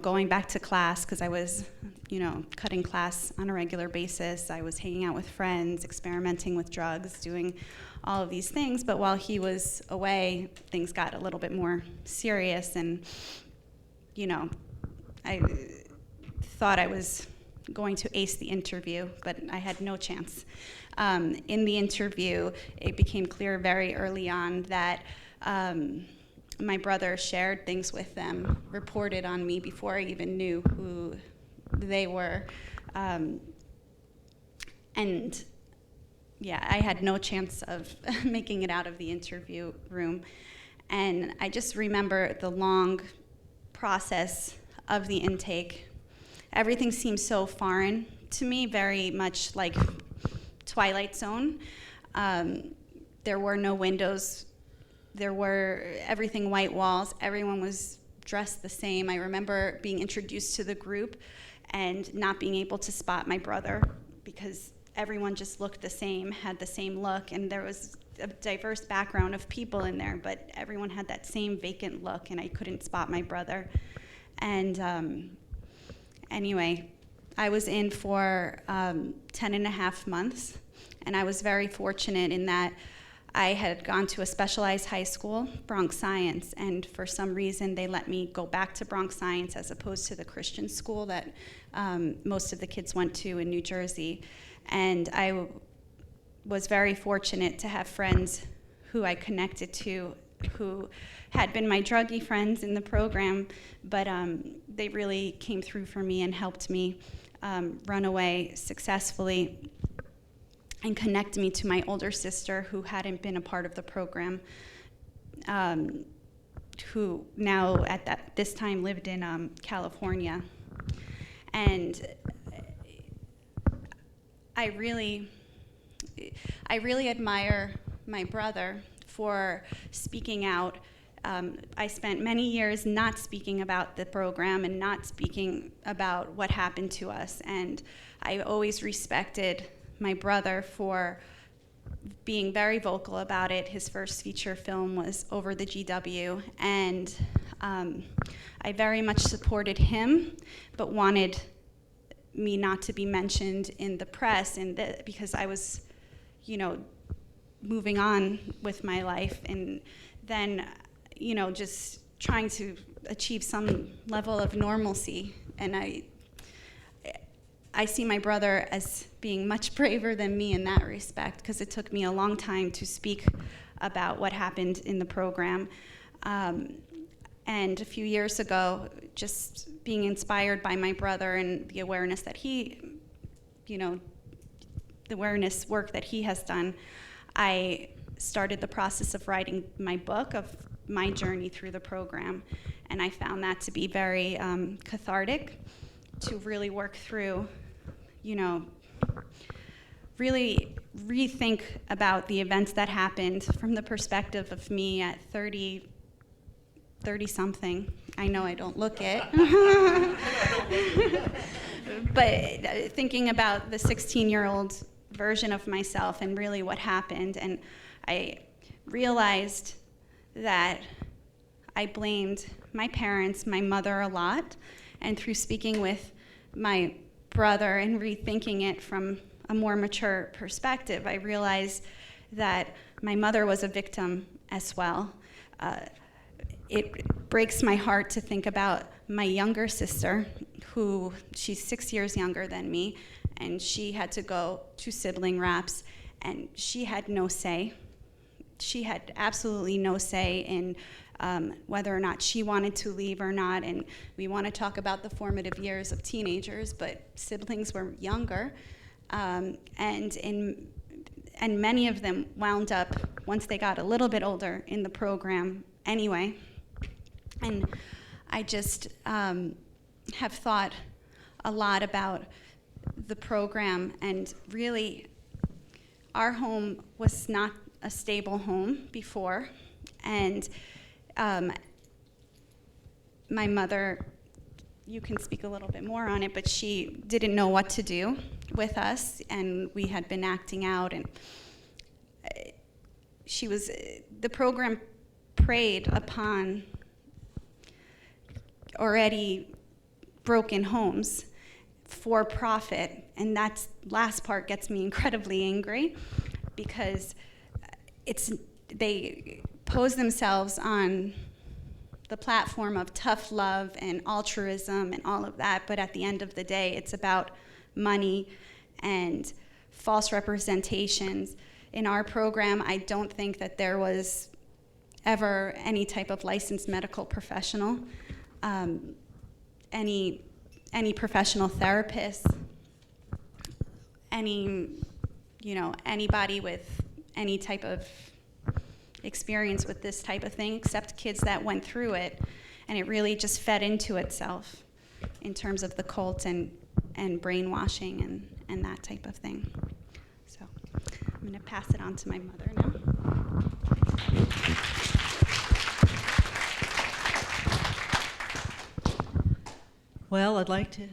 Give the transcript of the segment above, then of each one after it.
going back to class, because I was, cutting class on a regular basis. I was hanging out with friends, experimenting with drugs, doing all of these things. But while he was away, things got a little bit more serious, and, I thought I was going to ace the interview, but I had no chance. In the interview, it became clear very early on that my brother shared things with them, reported on me before I even knew who they were. I had no chance of making it out of the interview room. And I just remember the long process of the intake. Everything seemed so foreign to me, very much like Twilight Zone. There were no windows. There were everything white walls. Everyone was dressed the same. I remember being introduced to the group and not being able to spot my brother because everyone just looked the same, had the same look, and there was a diverse background of people in there, but everyone had that same vacant look, and I couldn't spot my brother. And anyway, I was in for 10 and a half months, and I was very fortunate in that I had gone to a specialized high school, Bronx Science, and for some reason they let me go back to Bronx Science as opposed to the Christian school that most of the kids went to in New Jersey. And I was very fortunate to have friends who I connected to who had been my druggie friends in the program, but they really came through for me and helped me run away successfully and connect me to my older sister who hadn't been a part of the program, who now at this time lived in California. And I really admire my brother for speaking out. I spent many years not speaking about the program and not speaking about what happened to us, and I always respected my brother for being very vocal about it. His first feature film was Over the GW, and I very much supported him, but wanted me not to be mentioned in the press, and because I was, moving on with my life, and then, just trying to achieve some level of normalcy. And I see my brother as being much braver than me in that respect, because it took me a long time to speak about what happened in the program. And a few years ago, just being inspired by my brother and the awareness that he, the awareness work that he has done, I started the process of writing my book of my journey through the program. And I found that to be very cathartic, to really work through, really rethink about the events that happened from the perspective of me at 30-something. I know I don't look it. But thinking about the 16-year-old version of myself and really what happened. And I realized that I blamed my parents, my mother a lot. And through speaking with my brother and rethinking it from a more mature perspective, I realized that my mother was a victim as well. It breaks my heart to think about my younger sister, who she's 6 years younger than me, and she had to go to sibling wraps, and she had no say. She had absolutely no say in whether or not she wanted to leave or not. And we want to talk about the formative years of teenagers, but siblings were younger, and many of them wound up, once they got a little bit older, in the program anyway. And I just have thought a lot about the program, and really our home was not a stable home before, and my mother, you can speak a little bit more on it, but she didn't know what to do with us, and we had been acting out, and the program preyed upon already broken homes for profit. And that last part gets me incredibly angry, because they pose themselves on the platform of tough love and altruism and all of that, but at the end of the day, it's about money and false representations. In our program, I don't think that there was ever any type of licensed medical professional, any professional therapist, anybody with any type of experience with this type of thing, except kids that went through it, and it really just fed into itself in terms of the cult and brainwashing and that type of thing. So I'm going to pass it on to my mother now. Well, I'd like to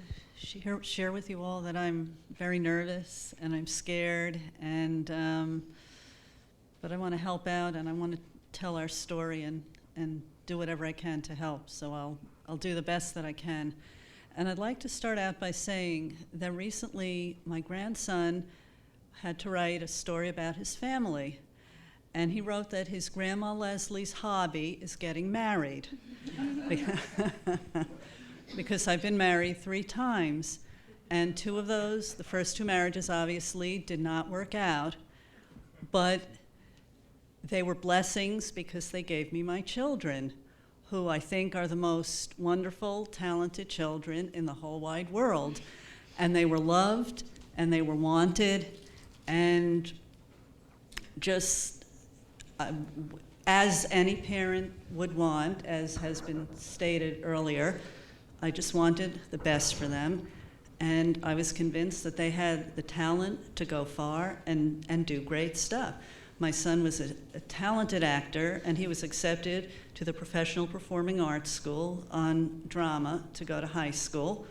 share with you all that I'm very nervous and I'm scared, and but I want to help out, and I want to tell our story and do whatever I can to help. So I'll do the best that I can. And I'd like to start out by saying that recently my grandson had to write a story about his family. And he wrote that his grandma Leslie's hobby is getting married. Because I've been married 3 times. And 2 of those, the first 2 marriages obviously did not work out. But they were blessings because they gave me my children, who I think are the most wonderful, talented children in the whole wide world. And they were loved, and they were wanted, and just as any parent would want, as has been stated earlier, I just wanted the best for them. And I was convinced that they had the talent to go far and do great stuff. My son was a talented actor, and he was accepted to the Professional Performing Arts School on drama to go to high school.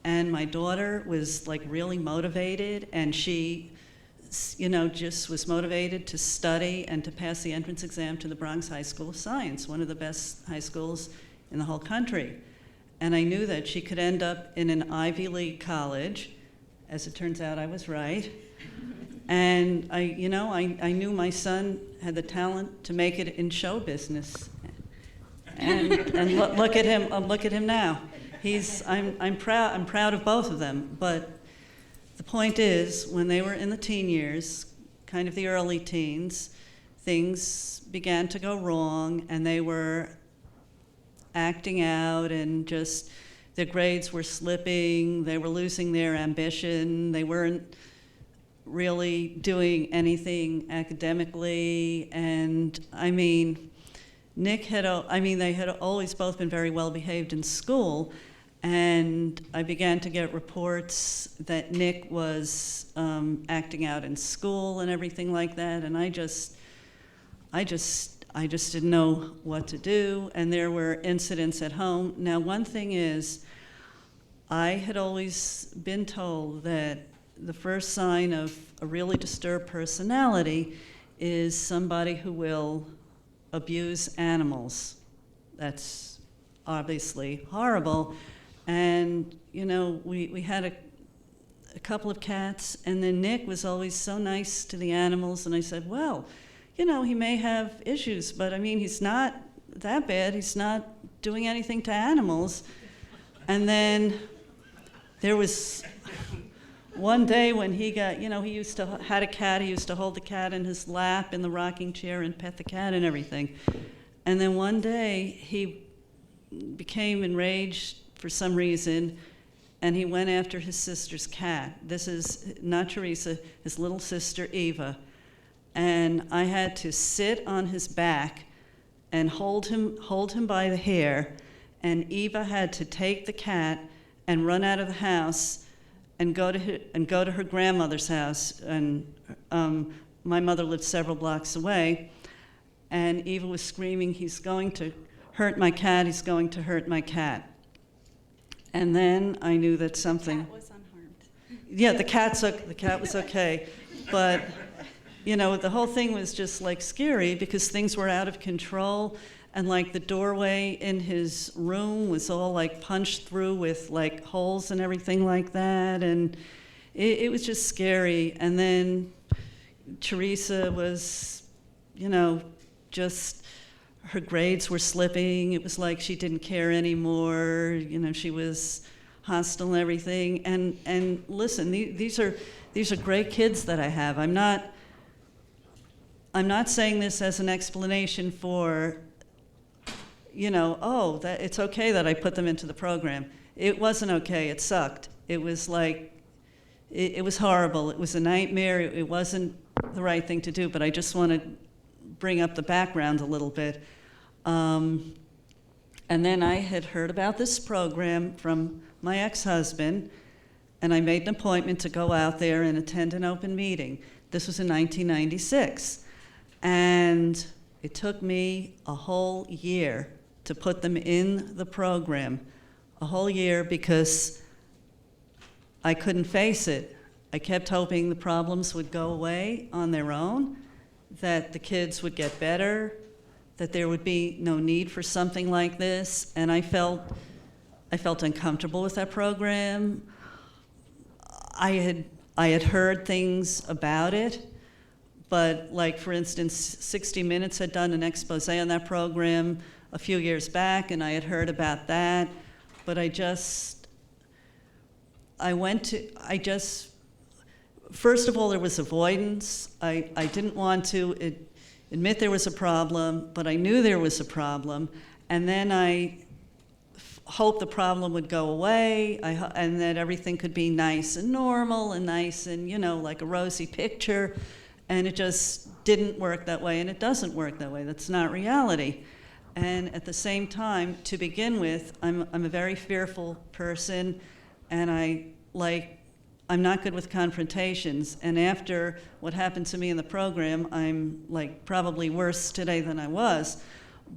And my daughter was like really motivated, and she, just was motivated to study and to pass the entrance exam to the Bronx High School of Science, one of the best high schools in the whole country. And I knew that she could end up in an Ivy League college. As it turns out, I was right. And I knew my son had the talent to make it in show business. And look at him! Look at him now. I'm proud of both of them. But the point is, when they were in the teen years, kind of the early teens, things began to go wrong, and they were acting out, and just their grades were slipping. They were losing their ambition. They weren't really doing anything academically. And they had always both been very well behaved in school, and I began to get reports that Nick was acting out in school and everything like that, and I just didn't know what to do, and there were incidents at home. Now, one thing is, I had always been told that the first sign of a really disturbed personality is somebody who will abuse animals. That's obviously horrible. And, we had a couple of cats, and then Nick was always so nice to the animals, and I said, well, he may have issues, but he's not that bad. He's not doing anything to animals. And then there was one day when he got, he had a cat. He used to hold the cat in his lap in the rocking chair and pet the cat and everything. And then one day he became enraged for some reason, and he went after his sister's cat. This is not Teresa, his little sister Eva. And I had to sit on his back and hold him by the hair, and Eva had to take the cat and run out of the house and go to her grandmother's house. And my mother lived several blocks away, and Eva was screaming, "He's going to hurt my cat, he's going to hurt my cat." And then I knew that something... The cat was unharmed. Yeah, the cat was okay. But, the whole thing was just like scary because things were out of control. and like the doorway in his room was all like punched through with like holes and everything like that, and it was just scary. And then Theresa was, you know, just, her grades were slipping. It was like she didn't care anymore. You know, she was hostile and everything. And listen, these are great kids that I have. I'm not saying this as an explanation for, you know, oh, that it's okay that I put them into the program. It wasn't okay. It sucked. It was like, it was horrible. It was a nightmare. It wasn't the right thing to do, but I just want to bring up the background a little bit. And then I had heard about this program from my ex-husband, and I made an appointment to go out there and attend an open meeting. This was in 1996. And it took me a whole year to put them in the program. A whole year, because I couldn't face it. I kept hoping the problems would go away on their own, that the kids would get better, that there would be no need for something like this. And I felt uncomfortable with that program. I had heard things about it, but like, for instance, 60 Minutes had done an expose on that program a few years back, and I had heard about that, but first of all, there was avoidance. I didn't want to admit there was a problem, but I knew there was a problem, and then I hoped the problem would go away, and that everything could be nice and normal and nice and, you know, like a rosy picture, and it just didn't work that way, and it doesn't work that way. That's not reality. And at the same time, to begin with, I'm a very fearful person, and I'm not good with confrontations. And after what happened to me in the program, I'm like probably worse today than I was.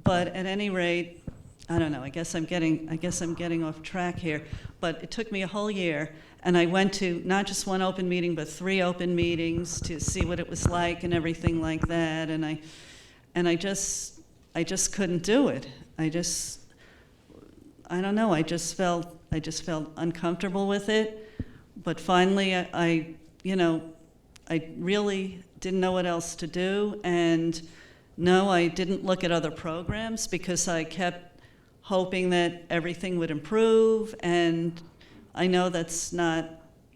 But at any rate, I don't know, I guess I'm getting off track here. But it took me a whole year, and I went to not just one open meeting, but 3 open meetings to see what it was like and everything like that. And I just couldn't do it. I don't know, I just felt uncomfortable with it. But finally, I really didn't know what else to do. And no, I didn't look at other programs, because I kept hoping that everything would improve. And I know that's not,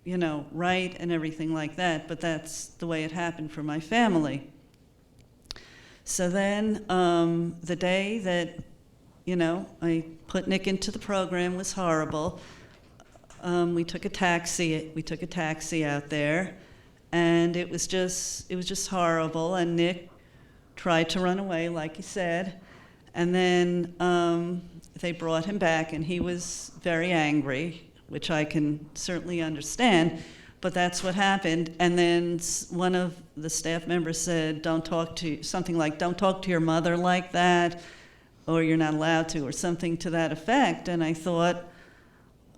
you know, right and everything like that, but that's the way it happened for my family. So then the day that, you know, I put Nick into the program was horrible. We took a taxi out there, and it was just horrible. And Nick tried to run away, like you said, and then they brought him back, and he was very angry, which I can certainly understand. But that's what happened. And then one of the staff members said, don't talk to your mother like that, or you're not allowed to, or something to that effect. And I thought,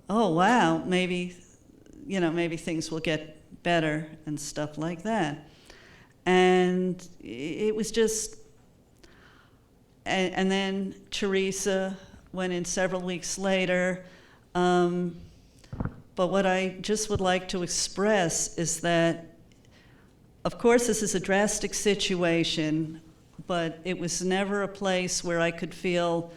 oh, wow, maybe things will get better and stuff like that. And it was just, and then Theresa went in several weeks later. But what I just would like to express is that, of course, this is a drastic situation, but it was never a place where I could feel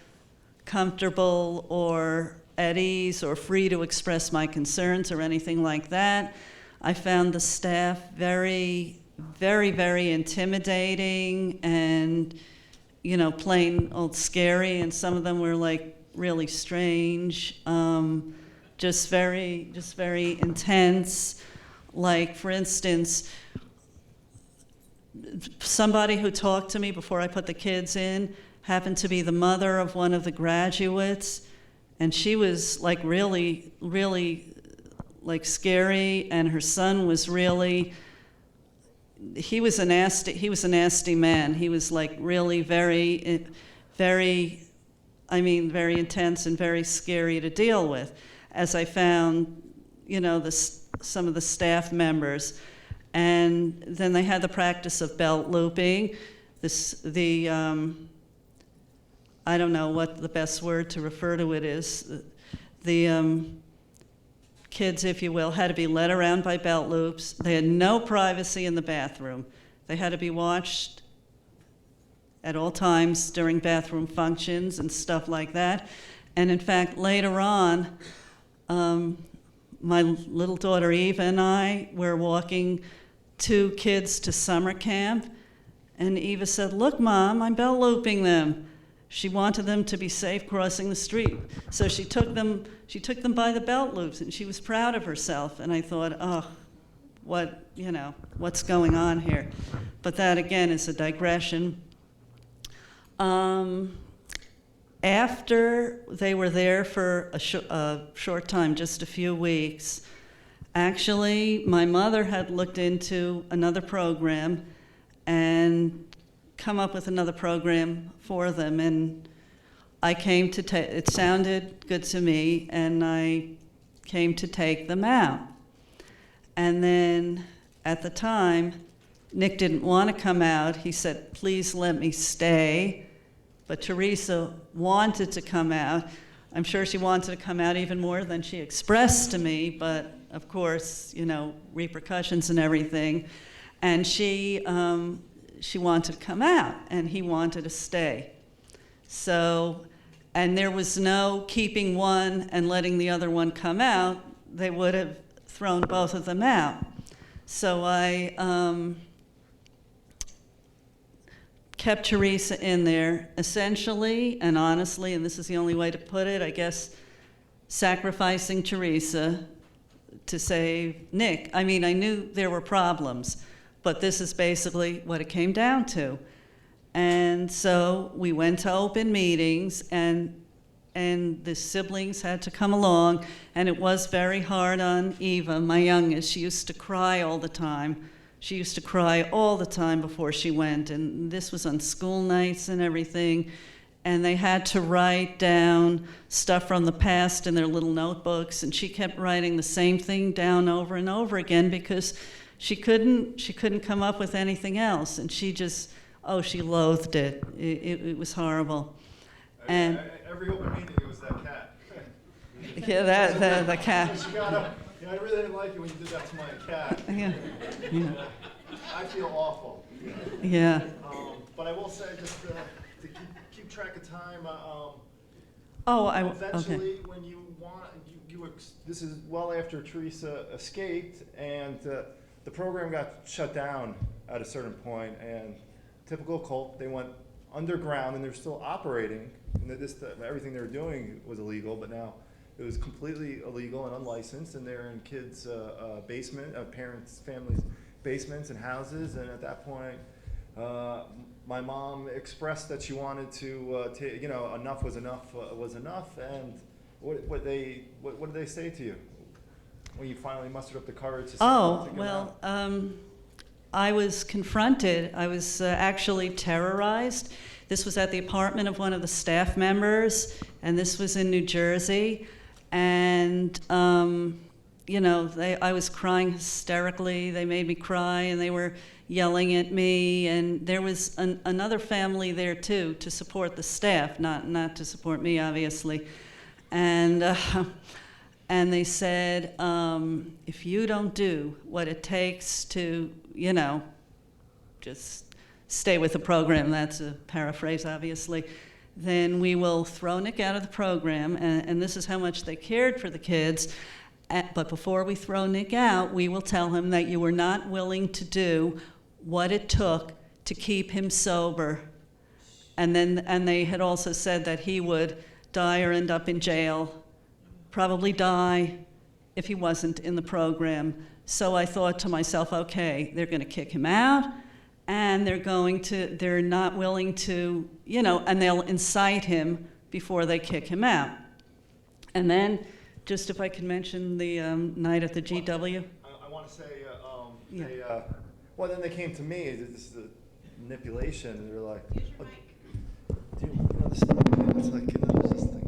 comfortable or at ease or free to express my concerns or anything like that. I found the staff very, very, very intimidating and, you know, plain old scary, and some of them were like really strange. Just very intense. Like, for instance, somebody who talked to me before I put the kids in happened to be the mother of one of the graduates, and she was like really, really like scary, and her son was really, he was a nasty man. He was like really very, very, very intense and very scary to deal with, as I found, you know, some of the staff members. And then they had the practice of belt looping. I don't know what the best word to refer to it is. The kids, if you will, had to be led around by belt loops. They had no privacy in the bathroom. They had to be watched at all times during bathroom functions and stuff like that. And in fact, later on, my little daughter Eva and I were walking 2 kids to summer camp, and Eva said, "Look, Mom, I'm belt looping them." She wanted them to be safe crossing the street. So she took them by the belt loops, and she was proud of herself. And I thought, oh, what's going on here? But that, again, is a digression. After they were there for a short time, just a few weeks, actually, my mother had looked into another program and come up with another program for them, and I came to it sounded good to me, and I came to take them out. And then at the time, Nick didn't want to come out. He said, "Please let me stay." But Theresa wanted to come out. I'm sure she wanted to come out even more than she expressed to me, but of course, repercussions and everything. And she wanted to come out, and he wanted to stay. So, and there was no keeping one and letting the other one come out. They would have thrown both of them out. So I kept Theresa in there, essentially and honestly, and this is the only way to put it, I guess, sacrificing Theresa to save Nick. I mean, I knew there were problems, but this is basically what it came down to. And so we went to open meetings, and the siblings had to come along, and it was very hard on Eva, my youngest. She used to cry all the time. She used to cry all the time before she went, and this was on school nights and everything. And they had to write down stuff from the past in their little notebooks, and she kept writing the same thing down over and over again because she couldn't come up with anything else, and she just, she loathed it. It was horrible. And every open meeting, it was that cat. Yeah, the cat. She got up. I really didn't like it when you did that to my cat. Yeah. I feel awful. Yeah. But I will say, just to keep track of time. Okay. Eventually, when you want, this is well after Theresa escaped, and the program got shut down at a certain point. And typical cult, they went underground, and they're still operating. And everything they were doing was illegal, but now it was completely illegal and unlicensed, and they're in kids' basement, parents' families' basements and houses. And at that point, my mom expressed that she wanted to, enough was enough was enough. And what did they say to you when you finally mustered up the courage to come out? I was confronted. I was actually terrorized. This was at the apartment of one of the staff members, and this was in New Jersey. And, I was crying hysterically. They made me cry, and they were yelling at me. And there was another family there, too, to support the staff, not to support me, obviously. And they said, if you don't do what it takes to, just stay with the program, that's a paraphrase, obviously, then we will throw Nick out of the program, and this is how much they cared for the kids. But before we throw Nick out, we will tell him that you were not willing to do what it took to keep him sober. And they had also said that he would die or end up in jail, probably die if he wasn't in the program. So I thought to myself, okay, they're going to kick him out, and they're not willing to, and they'll incite him before they kick him out. And then, just if I can mention the night at the GW. I want to say, then they came to me, this is the manipulation, and they're like, do you know this thing? It's like, there's this thing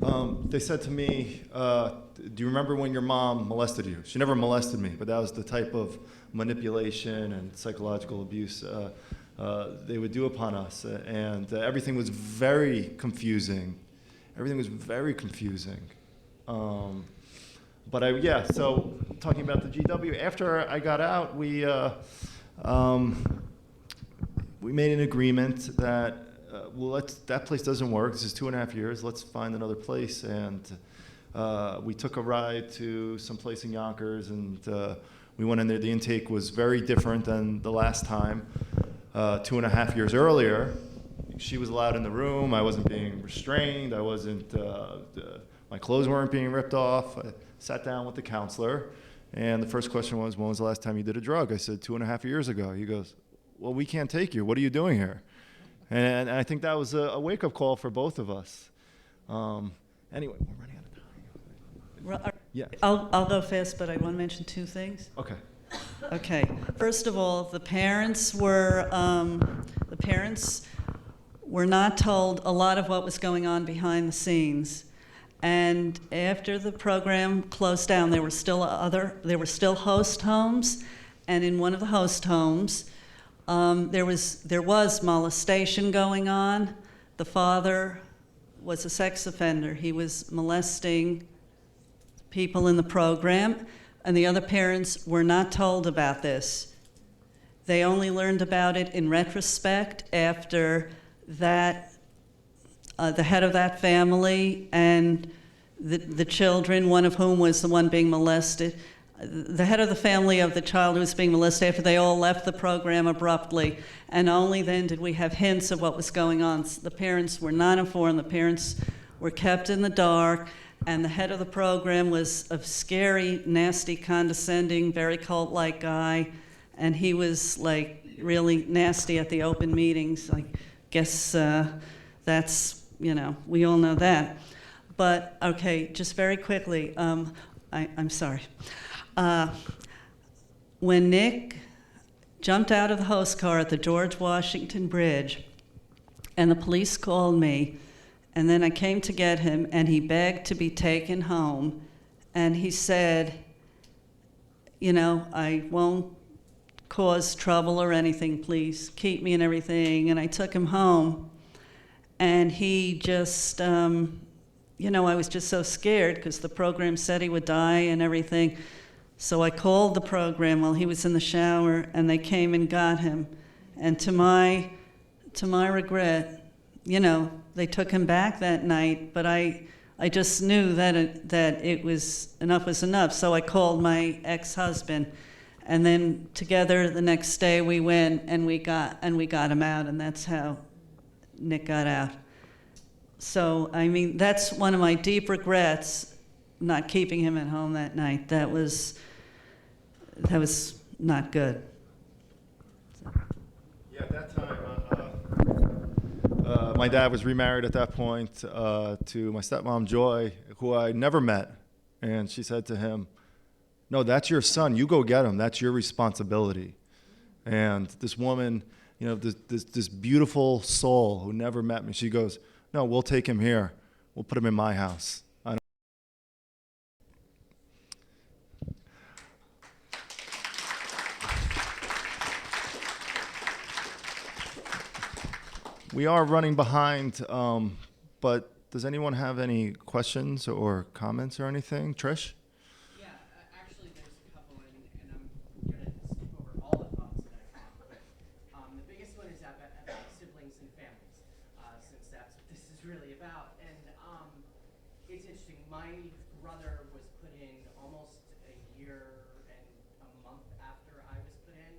here. They said to me, do you remember when your mom molested you? She never molested me, but that was the type of manipulation and psychological abuse they would do upon us. And everything was very confusing. Everything was very confusing. But so talking about the GW, after I got out, we made an agreement that, that place doesn't work. This is 2.5 years. Let's find another place. And we took a ride to some place in Yonkers, and we went in there. The intake was very different than the last time. 2.5 years earlier, she was allowed in the room. I wasn't being restrained. I wasn't. My clothes weren't being ripped off. I sat down with the counselor, and the first question was, "When was the last time you did a drug?" I said, 2.5 years ago. He goes, "Well, we can't take you. What are you doing here?" And I think that was a wake-up call for both of us. Anyway, we're running out of time. Yeah. I'll go fast, but I want to mention 2 things. Okay. Okay. First of all, the parents were not told a lot of what was going on behind the scenes. And after the program closed down, there were still host homes, and in one of the host homes, there was molestation going on. The father was a sex offender. He was molesting people in the program, and the other parents were not told about this. They only learned about it in retrospect after that. The head of that family and the children, one of whom was the one being molested, the head of the family of the child who was being molested, after they all left the program abruptly, and only then did we have hints of what was going on. The parents were not informed. The parents were kept in the dark, and the head of the program was a scary, nasty, condescending, very cult-like guy, and he was like really nasty at the open meetings. I guess that's, we all know that. But, okay, just very quickly, I'm sorry. When Nick jumped out of the host car at the George Washington Bridge, and the police called me, and then I came to get him, and he begged to be taken home, and he said, I won't cause trouble or anything, please keep me and everything, and I took him home. And he just, I was just so scared because the program said he would die and everything. So I called the program while he was in the shower, and they came and got him. And to my regret, they took him back that night, but I just knew that it was enough. So I called my ex-husband, and then together the next day we went and we got him out, and that's how Nick got out. So, that's one of my deep regrets, not keeping him at home that night. That was not good. Yeah, at that time, my dad was remarried at that point to my stepmom, Joy, who I never met. And she said to him, "No, that's your son. You go get him. That's your responsibility." And this woman, this beautiful soul who never met me, she goes, "No, we'll take him here. We'll put him in my house." We are running behind, but does anyone have any questions or comments or anything? Trish? Yeah, actually there's a couple, and I'm going to skip over all the thoughts that I have. But the biggest one is about siblings and families, since that's what this is really about. And it's interesting. My brother was put in almost a year and a month after I was put in,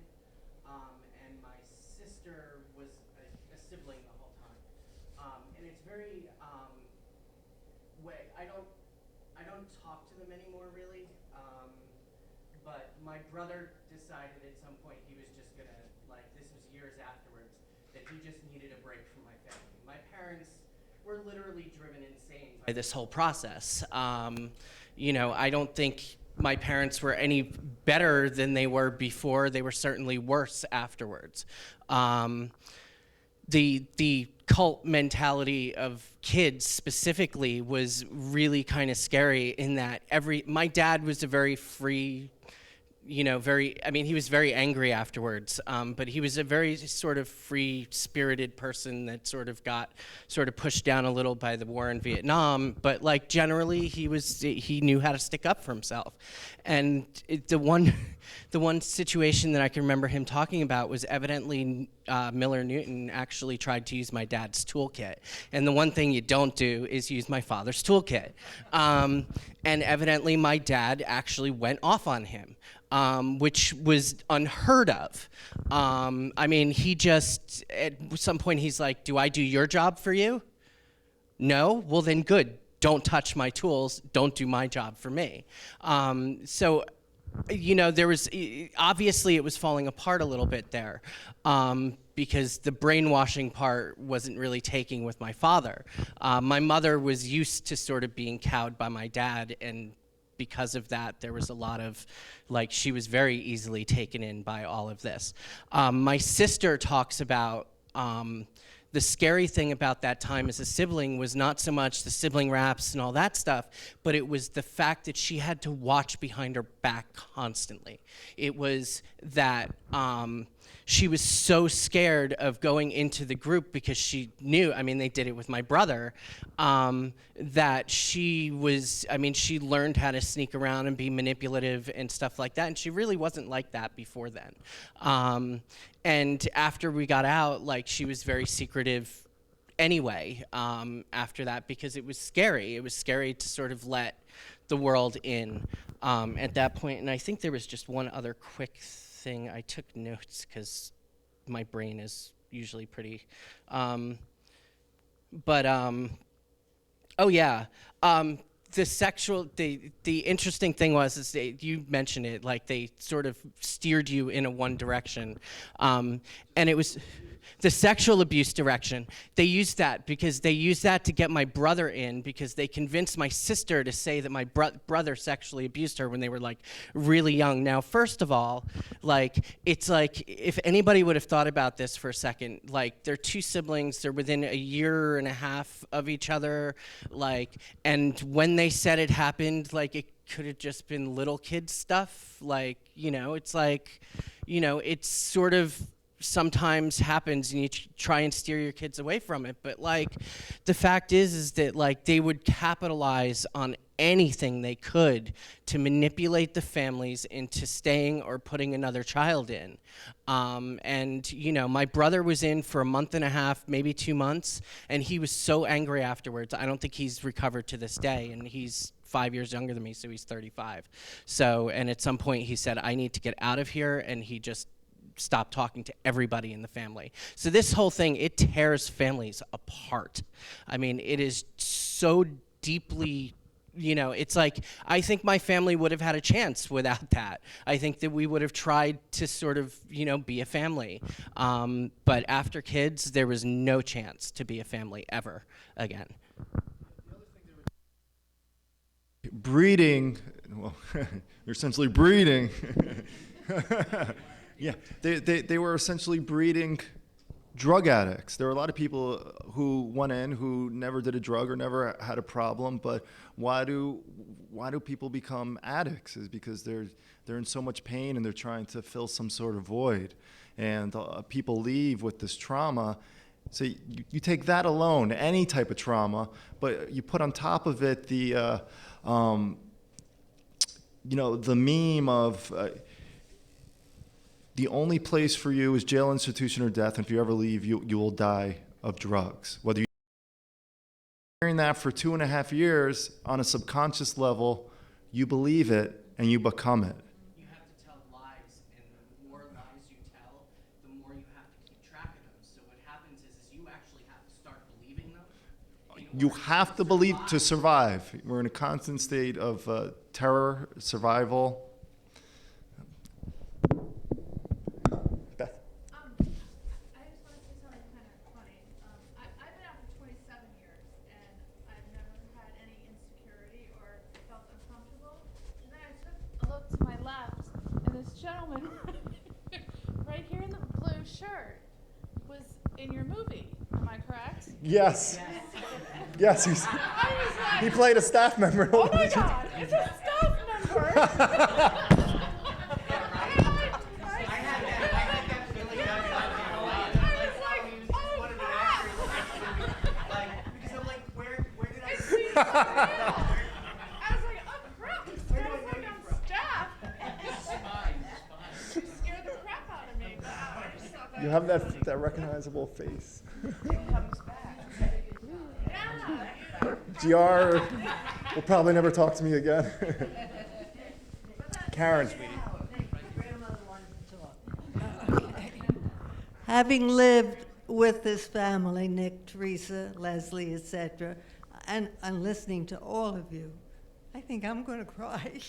and my sister was a sibling the whole time. And it's very I don't talk to them anymore really. But my brother decided at some point he was just gonna, this was years afterwards, that he just needed a break from my family. My parents were literally driven insane by this whole process. I don't think my parents were any better than they were before. They were certainly worse afterwards. The cult mentality of kids specifically was really kind of scary in that my dad was a very free I mean, he was very angry afterwards, but he was a very sort of free-spirited person that sort of got pushed down a little by the war in Vietnam, but like generally he knew how to stick up for himself. And the one situation that I can remember him talking about was evidently Miller Newton actually tried to use my dad's toolkit. And the one thing you don't do is use my father's toolkit. And evidently my dad actually went off on him. Which was unheard of. I mean, he just, at some point he's like, do I do your job for you? No? Well then good, don't touch my tools, don't do my job for me. So, there was, obviously it was falling apart a little bit there. Because the brainwashing part wasn't really taking with my father. My mother was used to sort of being cowed by my dad, and because of that, there was a lot of, she was very easily taken in by all of this. My sister talks about the scary thing about that time as a sibling was not so much the sibling raps and all that stuff, but it was the fact that she had to watch behind her back constantly. It was that she was so scared of going into the group because she knew, I mean, they did it with my brother, that she learned how to sneak around and be manipulative and stuff like that, and she really wasn't like that before then. And after we got out, she was very secretive anyway after that, because it was scary. It was scary to sort of let the world in at that point. And I think there was just one other quick thing. I took notes because my brain is usually pretty. Oh yeah. The interesting thing was you mentioned it, they sort of steered you in a one direction, and it was the sexual abuse direction. They used that because they used that to get my brother in, because they convinced my sister to say that my brother sexually abused her when they were really young. Now, first of all, it's if anybody would have thought about this for a second, they're two siblings, they're within a year and a half of each other, and when they said it happened, it could have just been little kid stuff, it's sort of sometimes happens, and you try and steer your kids away from it, but the fact is that they would capitalize on anything they could to manipulate the families into staying or putting another child in. And my brother was in for a month and a half, maybe 2 months, and he was so angry afterwards. I don't think he's recovered to this day, and he's 5 years younger than me, so he's 35. So, and at some point he said, I need to get out of here, and he just stopped talking to everybody in the family. So this whole thing, it tears families apart. I mean, it is so deeply, it's I think my family would have had a chance without that. I think that we would have tried to sort of, be a family. But after kids, there was no chance to be a family ever again. Breeding, well, they're essentially breeding. Yeah, they were essentially breeding drug addicts. There were a lot of people who went in who never did a drug or never had a problem, but why do people become addicts? Is because they're in so much pain and they're trying to fill some sort of void. And people leave with this trauma. So you take that alone, any type of trauma, but you put on top of it the meme of the only place for you is jail, institution, or death, and if you ever leave, you will die of drugs. Whether you're hearing that for 2.5 years, on a subconscious level, you believe it and you become it. You have to tell lies, and the more lies you tell, the more you have to keep track of them. So what happens is you actually have to start believing them. You have to believe to survive. We're in a constant state of terror, survival. Gentleman right here in the blue shirt was in your movie. Am I correct? Yes. Yes, he played a staff member. Oh my God, it's a staff member. I was like, oh crap, this guy's like on staff. She scared the crap out of me, but I just thought that You have that recognizable face. yeah. GR will probably never talk to me again. Karen, sweetie. Having lived with this family, Nick, Teresa, Leslie, etc., and listening to all of you, I think I'm going to cry.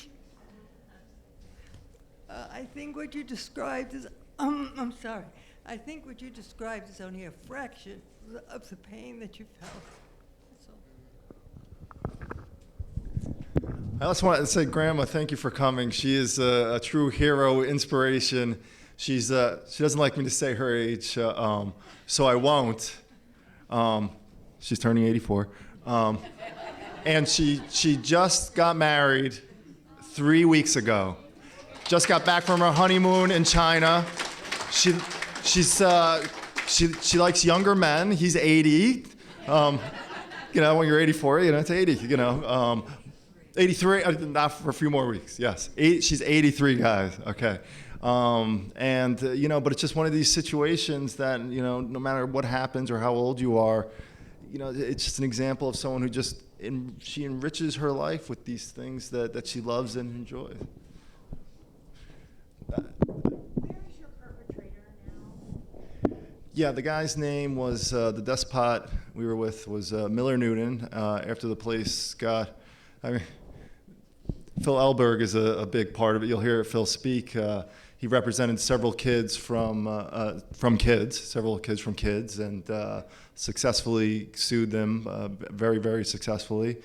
I think what you described is, I'm sorry, I think what you described is only a fraction of the pain that you felt. That's all. I also want to say, Grandma, thank you for coming. She is a true hero, inspiration. She doesn't like me to say her age, so I won't. She's turning 84. And she just got married 3 weeks ago. Just got back from her honeymoon in China. She likes younger men. He's 80. When you're 84, it's 80. 83. Not for a few more weeks. Yes, she's 83, guys. Okay. But it's just one of these situations that, no matter what happens or how old you are, it's just an example of someone who she enriches her life with these things that she loves and enjoys. Where is your perpetrator now? Yeah, the guy's name was, the despot we were with was Miller Newton. After the place got, Phil Elberg is a big part of it. You'll hear Phil speak. He represented several kids from kids, and successfully sued them, very, very successfully.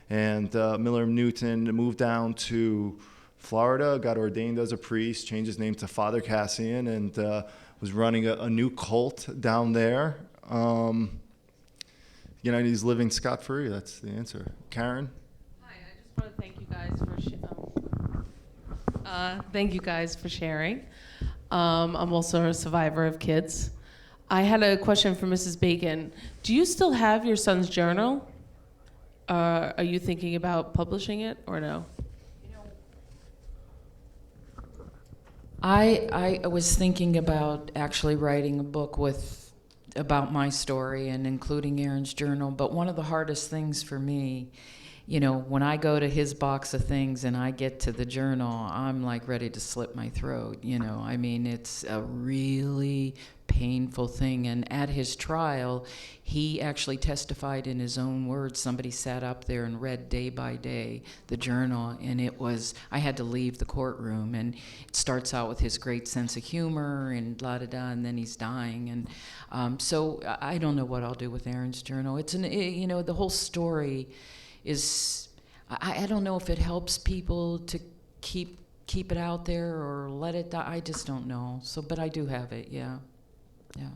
And Miller Newton moved down to Florida, got ordained as a priest, changed his name to Father Cassian, and was running a new cult down there. He's living scot-free. That's the answer. Karen? Hi, I just want to thank you guys for sharing. I'm also a survivor of kids. I had a question for Mrs. Bacon. Do you still have your son's journal? Are you thinking about publishing it or no? I was thinking about actually writing a book about my story and including Aaron's journal, but one of the hardest things for me, when I go to his box of things and I get to the journal, I'm like ready to slit my throat. It's a really painful thing. And at his trial, he actually testified in his own words. Somebody sat up there and read day by day the journal, and I had to leave the courtroom. And it starts out with his great sense of humor and la-da-da, and then he's dying. And so I don't know what I'll do with Aaron's journal. The whole story is, I don't know if it helps people to keep it out there or let it die. I just don't know. So, but I do have it, yeah. Yeah.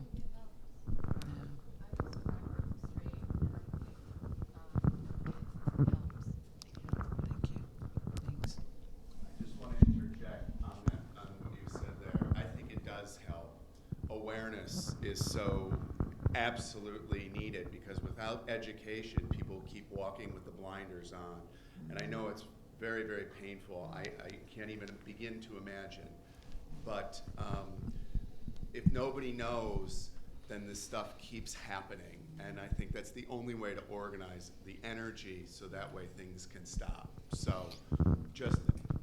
I just want to interject on what you said there. I think it does help. Awareness is so absolutely needed, because without education, people keep walking with the blinders on. And I know it's very, very painful. I can't even begin to imagine. But if nobody knows, then this stuff keeps happening. And I think that's the only way to organize the energy so that way things can stop. So just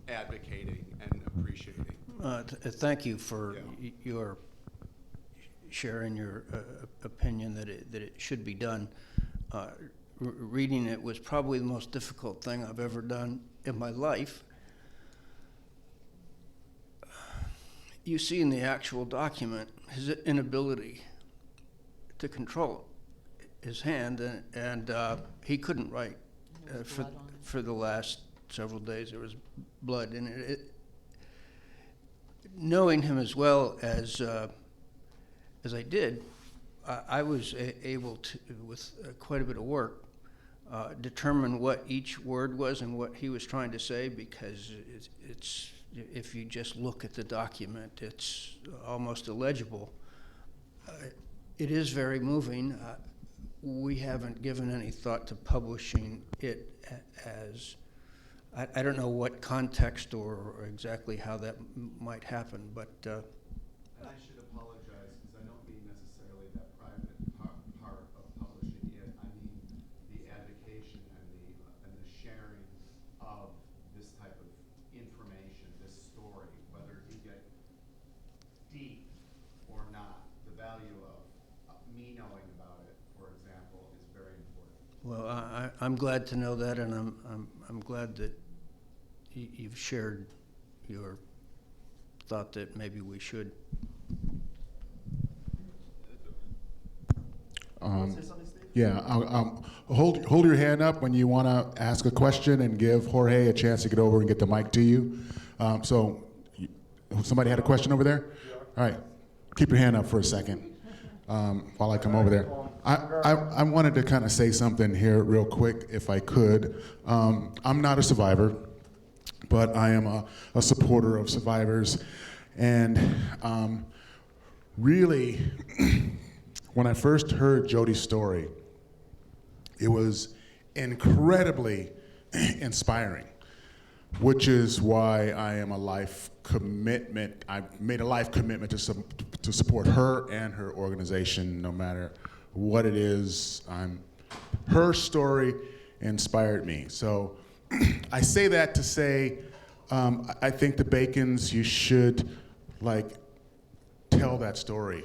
advocating and appreciating. Thank you for your sharing your opinion that it should be done. Reading it was probably the most difficult thing I've ever done in my life. You see in the actual document his inability to control his hand, and he couldn't write for the last several days. There was blood in it. Knowing him as well as I did, I was able to, with quite a bit of work, determine what each word was and what he was trying to say, because it's if you just look at the document, it's almost illegible. It is very moving. we haven't given any thought to publishing it as, I don't know what context or exactly how that might happen, but And I should apologize because I don't mean necessarily that private part of publishing it. I mean the advocation and the sharing of this type of information, this story, whether you get deep or not. The value of me knowing about it, for example, is very important. well, I'm glad to know that, and I'm glad that you've shared your thought that maybe we should. Yeah, hold your hand up when you want to ask a question and give Jorge a chance to get over and get the mic to you. Somebody had a question over there? All right, keep your hand up for a second while I come over there. I wanted to kind of say something here real quick, if I could. I'm not a survivor, but I am a supporter of survivors. And really, when I first heard Jody's story, it was incredibly inspiring, which is why I am a life commitment. I've made a life commitment to support her and her organization, no matter what it is. Her story inspired me. So I say that to say, I think the Bacons, you should tell that story.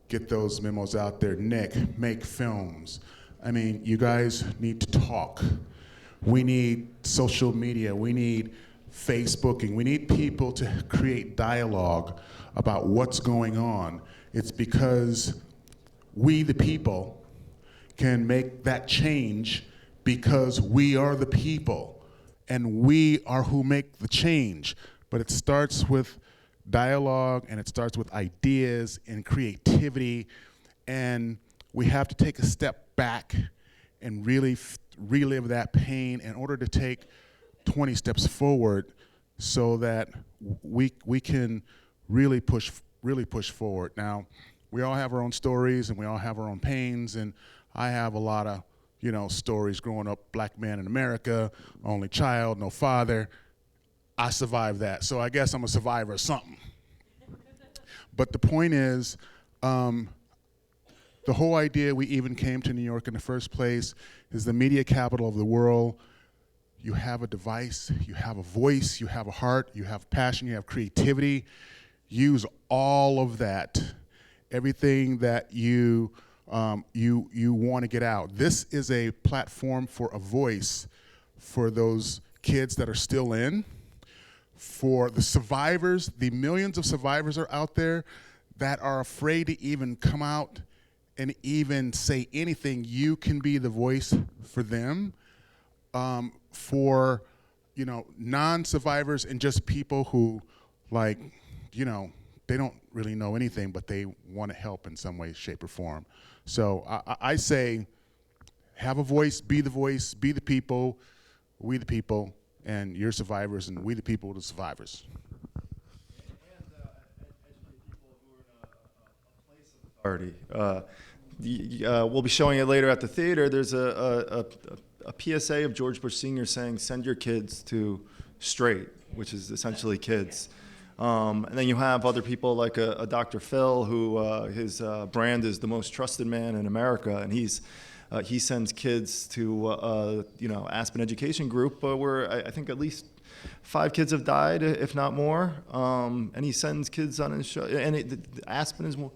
Get those memos out there. Nick, make films. I mean, you guys need to talk. We need social media. We need Facebooking. We need people to create dialogue about what's going on. It's because we, the people, can make that change because we are the people and we are who make the change. But it starts with dialogue, and it starts with ideas and creativity, and we have to take a step back and really relive that pain in order to take 20 steps forward so that we can really push forward. Now, we all have our own stories and we all have our own pains, and I have a lot of stories growing up, black man in America, only child, no father. I survived that, so I guess I'm a survivor of something. But the point is, the whole idea we even came to New York in the first place is the media capital of the world. You have a device, you have a voice, you have a heart, you have passion, you have creativity. Use all of that, everything that you want to get out. This is a platform for a voice for those kids that are still in. For the survivors, the millions of survivors are out there that are afraid to even come out and even say anything. You can be the voice for them. For non-survivors and just people who they don't really know anything, but they want to help in some way, shape, or form. So I say, have a voice, be the people, we the people, and you're survivors, and we the people are the survivors. Authority. We'll be showing it later at the theater. There's a PSA of George Bush Sr. saying, send your kids to straight, which is essentially kids. And then you have other people like a Dr. Phil, who his brand is the most trusted man in America, and he sends kids to Aspen Education Group, where I think at least 5 kids have died, if not more. And he sends kids on his show, and Aspen is more.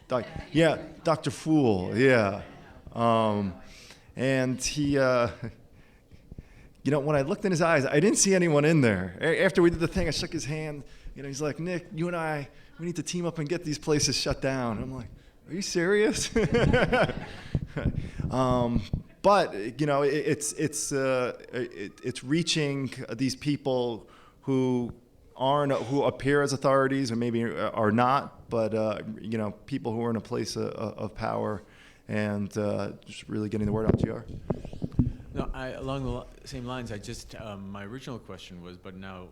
Dr. Fool, yeah. And he, when I looked in his eyes, I didn't see anyone in there. After we did the thing, I shook his hand. He's like, Nick, you and I, we need to team up and get these places shut down. I'm like, are you serious? But it's reaching these people who appear as authorities or maybe are not, but people who are in a place of power, and just really getting the word out. GR. No, along the same lines. My original question was, but now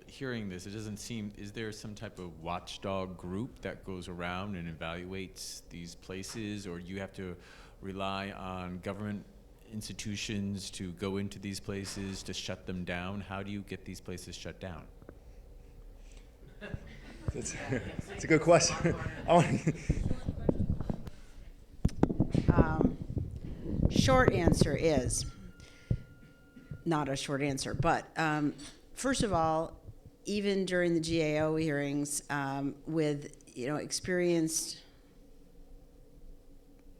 hearing this, it doesn't seem, is there some type of watchdog group that goes around and evaluates these places, or do you have to rely on government institutions to go into these places to shut them down? How do you get these places shut down? It's a good question. Short answer is not a short answer, but first of all, even during the GAO hearings, with experienced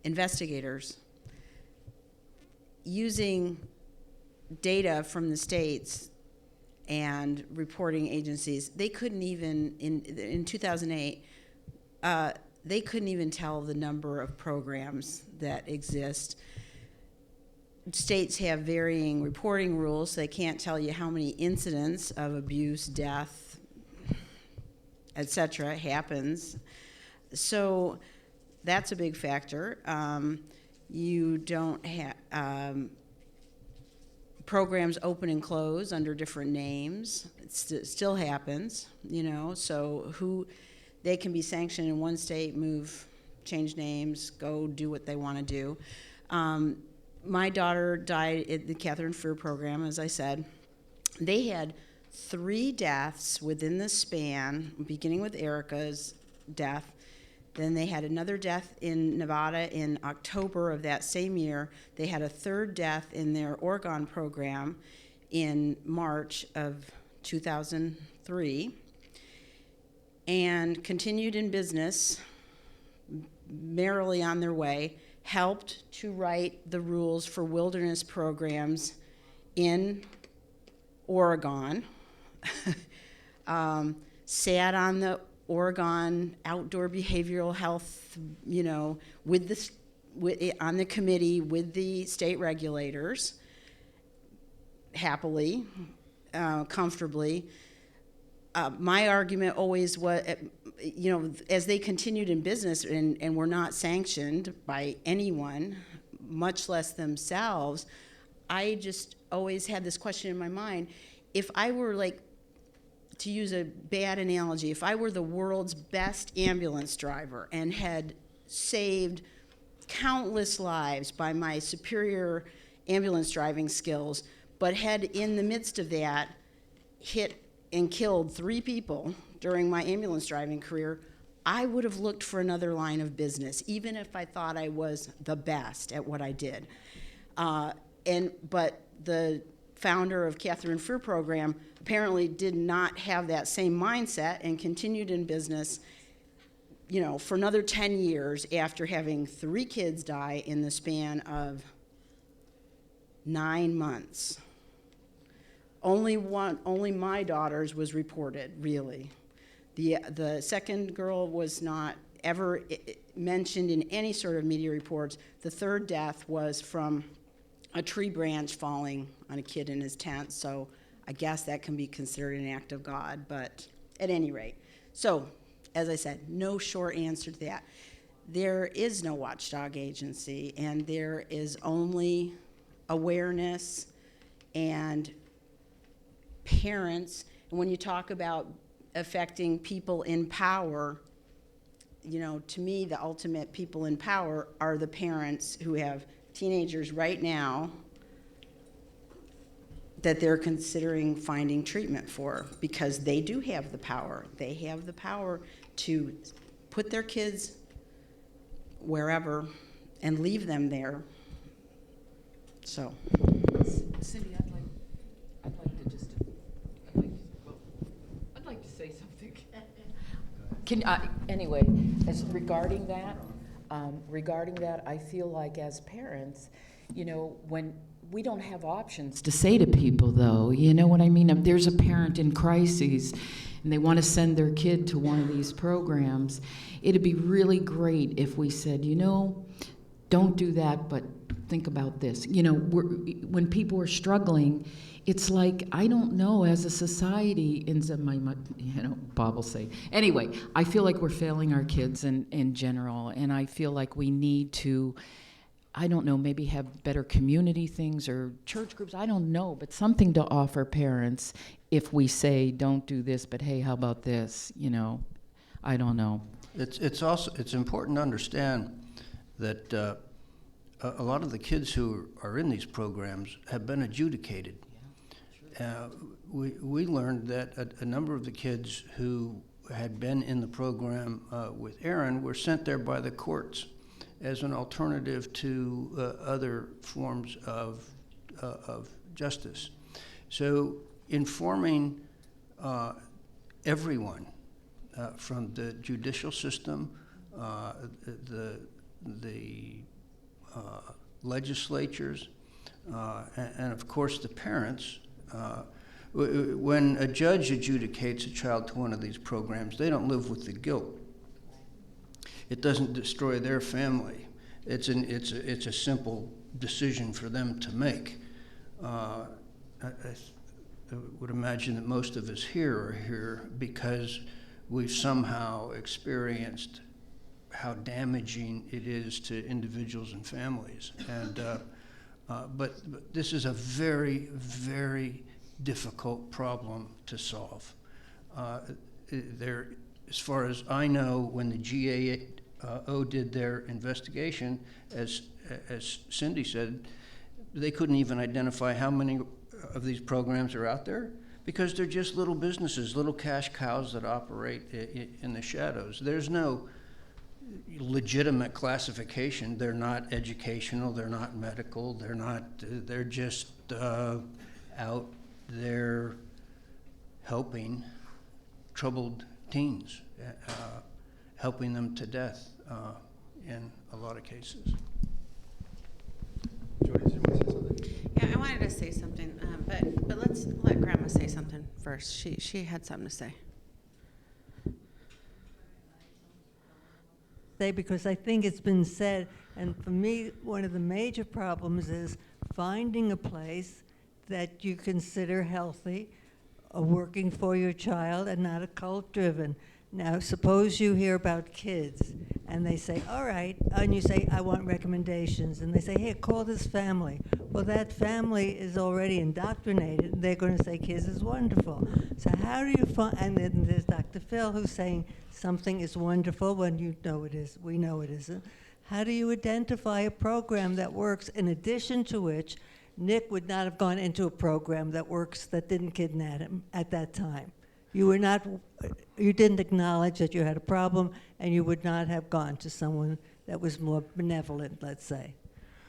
investigators using data from the states and reporting agencies, they couldn't even in 2008. They couldn't even tell the number of programs that exist. States have varying reporting rules, so they can't tell you how many incidents of abuse, death, etc. happens. So that's a big factor. You don't have programs open and close under different names. It still happens, so they can be sanctioned in one state, change names, go do what they want to do. My daughter died at the Catherine Freer program, as I said. They had 3 deaths within the span, beginning with Erica's death. Then they had another death in Nevada in October of that same year. They had a 3rd death in their Oregon program in March of 2003, and continued in business, merrily on their way, helped to write the rules for wilderness programs in Oregon, sat on the Oregon outdoor behavioral health, on the committee with the state regulators, happily, comfortably. My argument always was, as they continued in business and were not sanctioned by anyone, much less themselves, I just always had this question in my mind. If I were, to use a bad analogy, if I were the world's best ambulance driver and had saved countless lives by my superior ambulance driving skills, but had in the midst of that hit and killed 3 people during my ambulance driving career, I would have looked for another line of business, even if I thought I was the best at what I did. But the founder of Catherine Freer program apparently did not have that same mindset and continued in business, for another 10 years after having 3 kids die in the span of 9 months. Only my daughter's was reported, really. The second girl was not ever mentioned in any sort of media reports. The 3rd death was from a tree branch falling on a kid in his tent, so I guess that can be considered an act of God, but at any rate. So, as I said, no short answer to that. There is no watchdog agency, and there is only awareness and parents. And when you talk about affecting people in power, to me, the ultimate people in power are the parents who have teenagers right now that they're considering finding treatment for, because they do have the power. They have the power to put their kids wherever and leave them there. So. Cindy, I'd like to say something. Anyway, as regarding that, I feel like as parents, when we don't have options to say to people, though, you know what I mean? If there's a parent in crises and they want to send their kid to one of these programs, it'd be really great if we said, don't do that, but think about this. When people are struggling, it's like, I don't know, as a society, Bob will say. Anyway, I feel like we're failing our kids in general, and I feel like we need to I don't know, maybe have better community things or church groups, I don't know, but something to offer parents if we say, don't do this, but hey, how about this, you know, I don't know. It's important to understand that a lot of the kids who are in these programs have been adjudicated. We learned that a number of the kids who had been in the program with Aaron were sent there by the courts as an alternative to other forms of justice. So informing everyone from the judicial system, the legislatures, and of course the parents. When a judge adjudicates a child to one of these programs, they don't live with the guilt. It doesn't destroy their family. It's a simple decision for them to make. I would imagine that most of us here are here because we've somehow experienced how damaging it is to individuals and families. And but this is a very, very difficult problem to solve. As far as I know, when the GAO did their investigation, as Cindy said, they couldn't even identify how many of these programs are out there because they're just little businesses, little cash cows that operate in the shadows. There's no legitimate classification. They're not educational, they're not medical, they're just out there helping troubled teens, helping them to death in a lot of cases. Jody, did you want to say something? Yeah, I wanted to say something, but let's let Grandma say something first. She had something to say. Because I think it's been said, and for me, one of the major problems is finding a place that you consider healthy, working for your child, and not a cult-driven. Now, suppose you hear about kids, and they say, all right, and you say, I want recommendations, and they say, hey, call this family. Well, that family is already indoctrinated, and they're going to say kids is wonderful. So how do you find, and then there's Dr. Phil who's saying something is wonderful when you know it is, we know it isn't. How do you identify a program that works, in addition to which Nick would not have gone into a program that works, that didn't kidnap him at that time? You didn't acknowledge that you had a problem, and you would not have gone to someone that was more benevolent, let's say.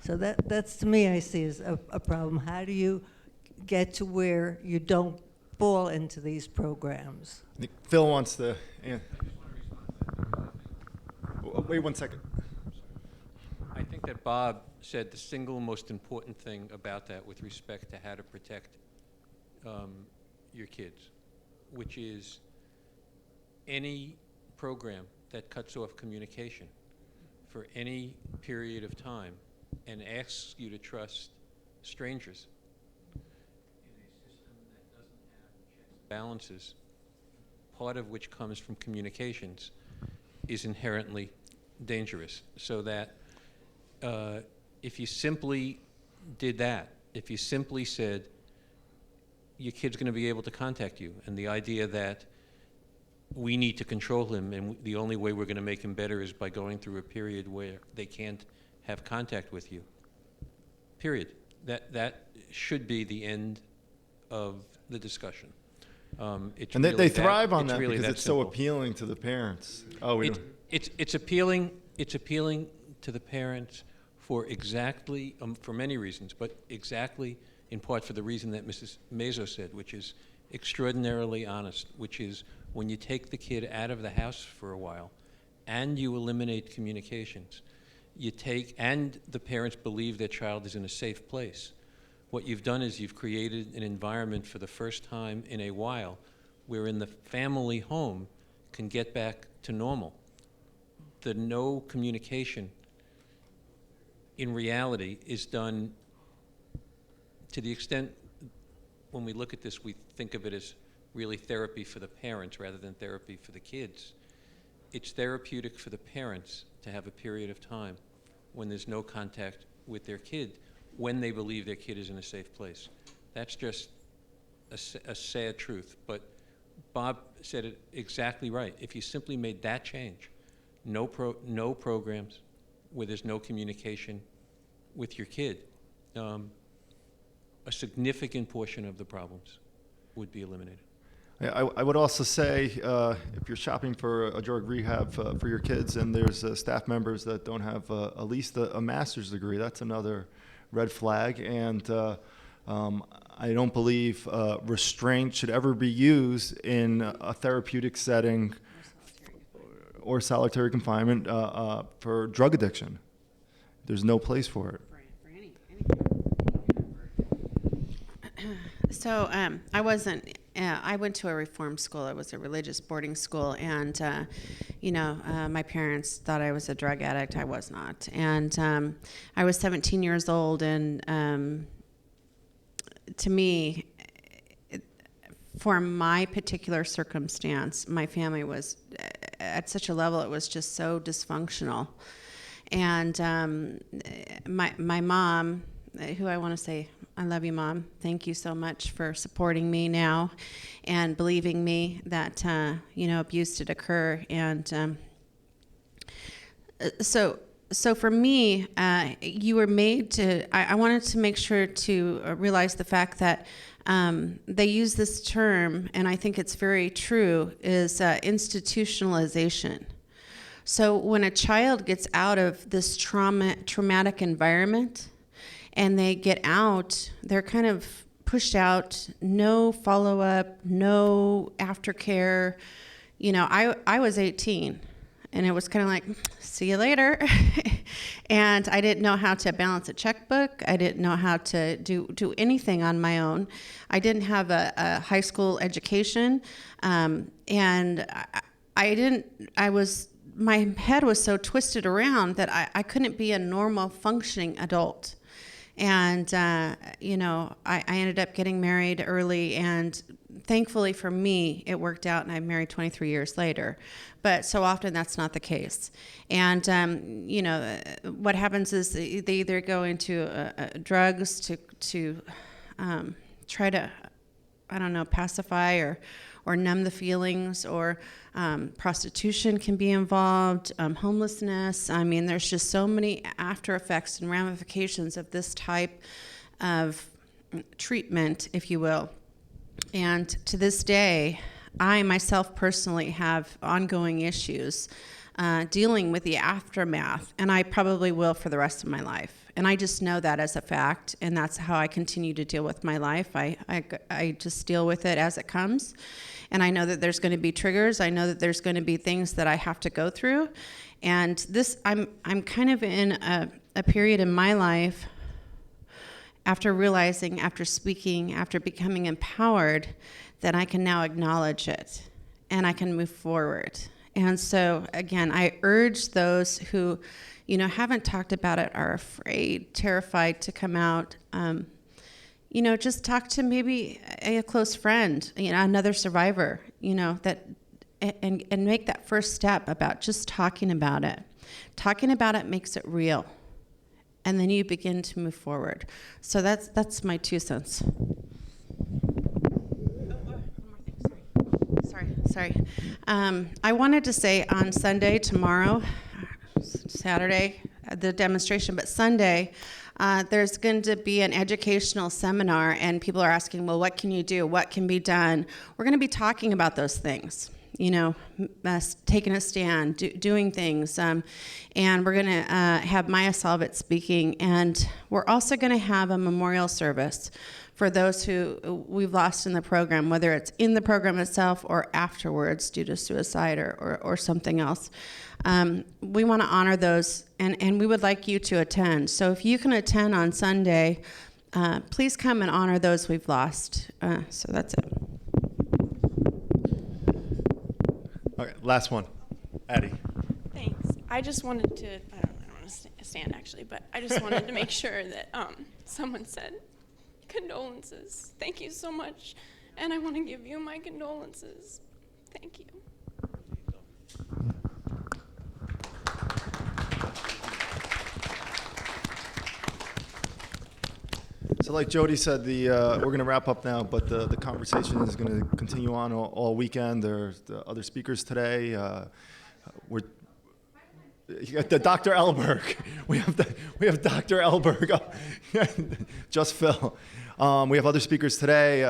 So that's to me, I see as a problem. How do you get to where you don't fall into these programs? I think Phil wants to. Wait 1 second. I think that Bob said the single most important thing about that with respect to how to protect your kids, which is any program that cuts off communication for any period of time and asks you to trust strangers in a system that doesn't have checks and balances, part of which comes from communications, is inherently dangerous. So that if you simply did that, if you simply said, your kid's going to be able to contact you, and the idea that we need to control him, and the only way we're going to make him better is by going through a period where they can't have contact with you. Period. That should be the end of the discussion. And they thrive on that really because that it's simple. so appealing to the parents. It's appealing to the parents for exactly, for many reasons, but exactly in part for the reason that Mrs. Maso said, which is extraordinarily honest, which is when you take the kid out of the house for a while and you eliminate communications, and the parents believe their child is in a safe place, what you've done is you've created an environment for the first time in a while wherein the family home can get back to normal. The no communication in reality is done to the extent when we look at this, we think of it as really therapy for the parents rather than therapy for the kids. It's therapeutic for the parents to have a period of time when there's no contact with their kid when they believe their kid is in a safe place. That's just a sad truth. But Bob said it exactly right. If you simply made that change, no programs where there's no communication with your kid, a significant portion of the problems would be eliminated. I would also say, if you're shopping for a drug rehab for your kids and there's staff members that don't have at least a master's degree, that's another red flag. And I don't believe restraint should ever be used in a therapeutic setting or solitary confinement for drug addiction. There's no place for it. So I went to a reform school. It was a religious boarding school, and my parents thought I was a drug addict. I was not, and I was 17 years old, and to me, for my particular circumstance, my family was at such a level, it was just so dysfunctional, and my mom, who I want to say, I love you, Mom. Thank you so much for supporting me now and believing me that, abuse did occur. And so for me, you were made to, I wanted to make sure to realize the fact that they use this term, and I think it's very true, is institutionalization. So when a child gets out of this traumatic environment, and they get out, they're kind of pushed out, no follow-up, no aftercare. I was 18, and it was kind of like, see you later. And I didn't know how to balance a checkbook. I didn't know how to do anything on my own. I didn't have a high school education, and my head was so twisted around that I couldn't be a normal functioning adult. And, I ended up getting married early, and thankfully for me, it worked out, and I'm married 23 years later. But so often that's not the case. And, what happens is they either go into drugs to try to, pacify or numb the feelings, or prostitution can be involved, homelessness. I mean, there's just so many after effects and ramifications of this type of treatment, if you will. And to this day, I myself personally have ongoing issues dealing with the aftermath, and I probably will for the rest of my life. And I just know that as a fact, and that's how I continue to deal with my life. I just deal with it as it comes. And I know that there's going to be triggers. I know that there's going to be things that I have to go through. And I'm kind of in a period in my life, after realizing, after speaking, after becoming empowered, that I can now acknowledge it and I can move forward. And so, again, I urge those who, haven't talked about it, are afraid, terrified to come out, just talk to maybe a close friend, another survivor, that, and make that first step about just talking about it. Talking about it makes it real, and then you begin to move forward. So that's my 2 cents. Sorry. I wanted to say on Sunday, tomorrow, Saturday, the demonstration, but Sunday, there's going to be an educational seminar, and people are asking, well, what can you do? What can be done? We're going to be talking about those things, taking a stand, doing things. And we're going to have Maya Salvit speaking, and we're also going to have a memorial service for those who we've lost in the program, whether it's in the program itself or afterwards due to suicide or something else. We want to honor those, and we would like you to attend. So if you can attend on Sunday, please come and honor those we've lost. So that's it. Okay, last one. Addie. Thanks. I just wanted to, I don't want to stand actually, but I just wanted to make sure that someone said condolences. Thank you so much. And I want to give you my condolences. Thank you. So like Jody said, we're going to wrap up now, but the conversation is going to continue on all weekend. There's the other speakers today. You got the Dr. Elberg. We have Dr. Elberg. Just Phil. We have other speakers today.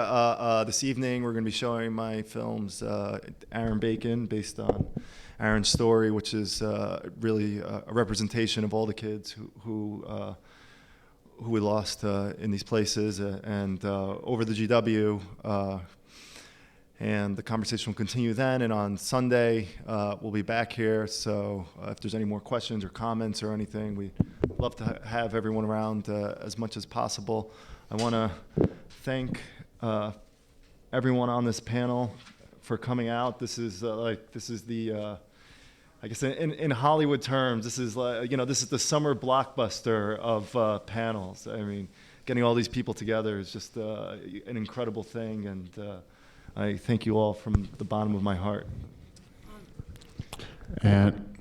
This evening, we're going to be showing my films, Aaron Bacon, based on Aaron's story, which is really a representation of all the kids who we lost in these places, and over the GW. And the conversation will continue then, and on Sunday, we'll be back here. So if there's any more questions or comments or anything, we'd love to have everyone around as much as possible. I want to thank everyone on this panel for coming out. This is the, I guess in Hollywood terms, this is this is the summer blockbuster of panels. I mean, getting all these people together is just an incredible thing, and I thank you all from the bottom of my heart. And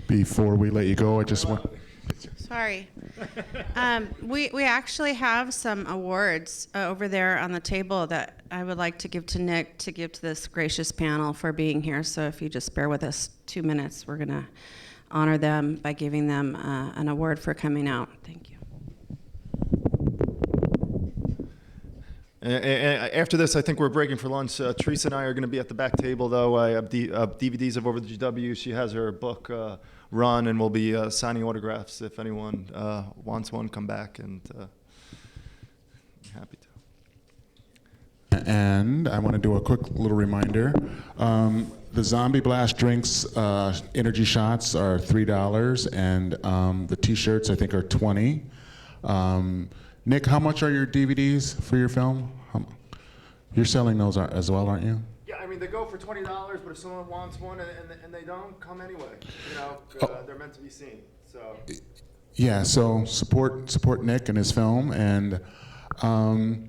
before we let you go, I just want... Sorry. We actually have some awards over there on the table that I would like to give to Nick to give to this gracious panel for being here. So if you just bear with us 2 minutes, we're going to honor them by giving them an award for coming out. Thank you. And after this, I think we're breaking for lunch. Theresa and I are going to be at the back table, though. I have DVDs of Over the GW. She has her book run, and we'll be signing autographs. If anyone wants one, come back, and I'm happy to. And I want to do a quick little reminder. The Zombie Blast drinks, energy shots are $3, and the T-shirts, I think, are $20. Nick, how much are your DVDs for your film? You're selling those as well, aren't you? Yeah, I mean, they go for $20, but if someone wants one and they don't, come anyway. They're meant to be seen. So. Yeah, so support Nick and his film, and I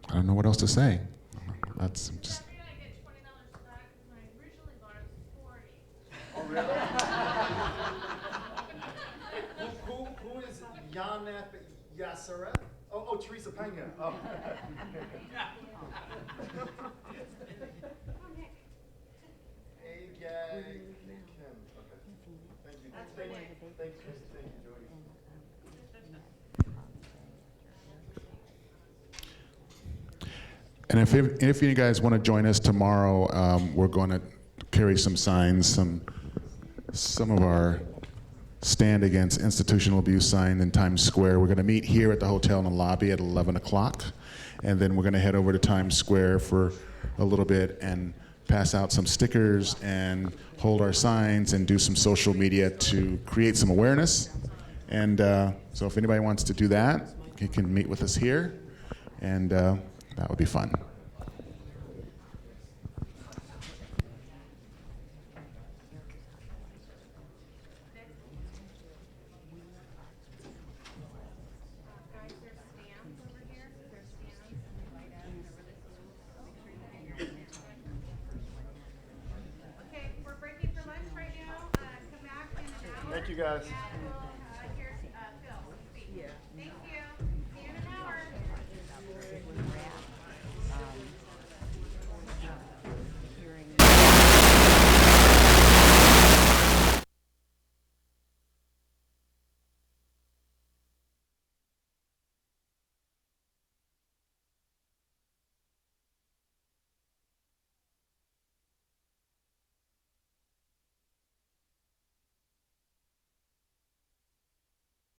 don't know what else to say. That's just. Oh, really? Who is Yanat Yasaret? Oh, Theresa Pena. Oh. Hey, Gag. Kim. Okay. Thank you. Thank you, Jody. And if you guys want to join us tomorrow, we're going to carry some signs, some of our Stand Against Institutional Abuse sign in Times Square. We're going to meet here at the hotel in the lobby at 11 o'clock, and then we're going to head over to Times Square for a little bit and pass out some stickers and hold our signs and do some social media to create some awareness. And so if anybody wants to do that, you can meet with us here, and that would be fun. Thank you, guys.